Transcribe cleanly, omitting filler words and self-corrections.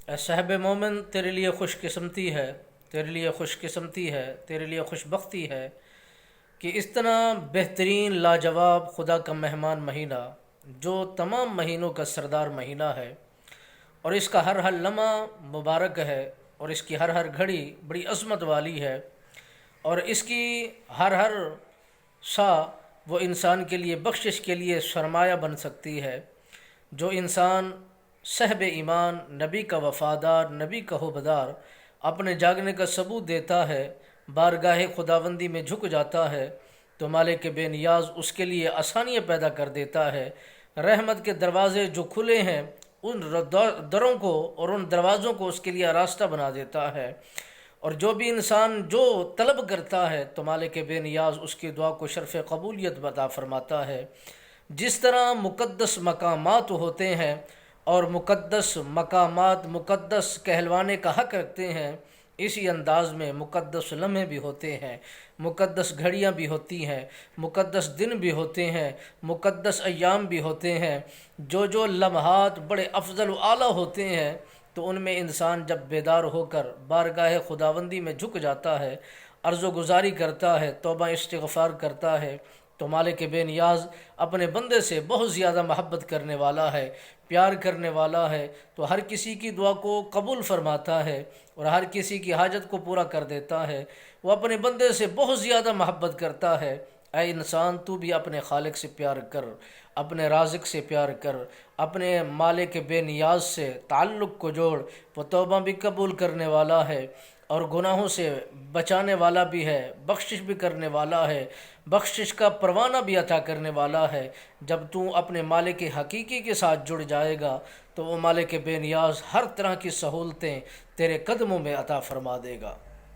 اے صاحب مومن، تیرے لیے خوش قسمتی ہے، تیرے لیے خوش قسمتی ہے، تیرے لیے خوش بختی ہے کہ اس طرح بہترین لاجواب خدا کا مہمان مہینہ، جو تمام مہینوں کا سردار مہینہ ہے، اور اس کا ہر ہر لمحہ مبارک ہے، اور اس کی ہر ہر گھڑی بڑی عظمت والی ہے، اور اس کی ہر ہر سا وہ انسان کے لیے بخشش کے لیے سرمایہ بن سکتی ہے۔ جو انسان صاحب ایمان، نبی کا وفادار، نبی کا ہوبدار، اپنے جاگنے کا ثبوت دیتا ہے، بارگاہ خداوندی میں جھک جاتا ہے، تو مالک بے نیاز اس کے لیے آسانیاں پیدا کر دیتا ہے۔ رحمت کے دروازے جو کھلے ہیں، ان دروں کو اور ان دروازوں کو اس کے لیے راستہ بنا دیتا ہے، اور جو بھی انسان جو طلب کرتا ہے تو مالک بے نیاز اس کی دعا کو شرف قبولیت عطا فرماتا ہے۔ جس طرح مقدس مقامات ہوتے ہیں، اور مقدس مقامات مقدس کہلوانے کا حق رکھتے ہیں، اسی انداز میں مقدس لمحے بھی ہوتے ہیں، مقدس گھڑیاں بھی ہوتی ہیں، مقدس دن بھی ہوتے ہیں، مقدس ایام بھی ہوتے ہیں۔ جو لمحات بڑے افضل و اعلیٰ ہوتے ہیں، تو ان میں انسان جب بیدار ہو کر بارگاہ خداوندی میں جھک جاتا ہے، عرض و گزاری کرتا ہے، توبہ استغفار کرتا ہے، تو مالک بے نیاز اپنے بندے سے بہت زیادہ محبت کرنے والا ہے، پیار کرنے والا ہے، تو ہر کسی کی دعا کو قبول فرماتا ہے اور ہر کسی کی حاجت کو پورا کر دیتا ہے۔ وہ اپنے بندے سے بہت زیادہ محبت کرتا ہے۔ اے انسان، تو بھی اپنے خالق سے پیار کر، اپنے رازق سے پیار کر، اپنے مالک بے نیاز سے تعلق کو جوڑ۔ وہ توبہ بھی قبول کرنے والا ہے اور گناہوں سے بچانے والا بھی ہے، بخشش بھی کرنے والا ہے، بخشش کا پروانہ بھی عطا کرنے والا ہے۔ جب تو اپنے مالک حقیقی کے ساتھ جڑ جائے گا تو وہ مالک بے نیاز ہر طرح کی سہولتیں تیرے قدموں میں عطا فرما دے گا۔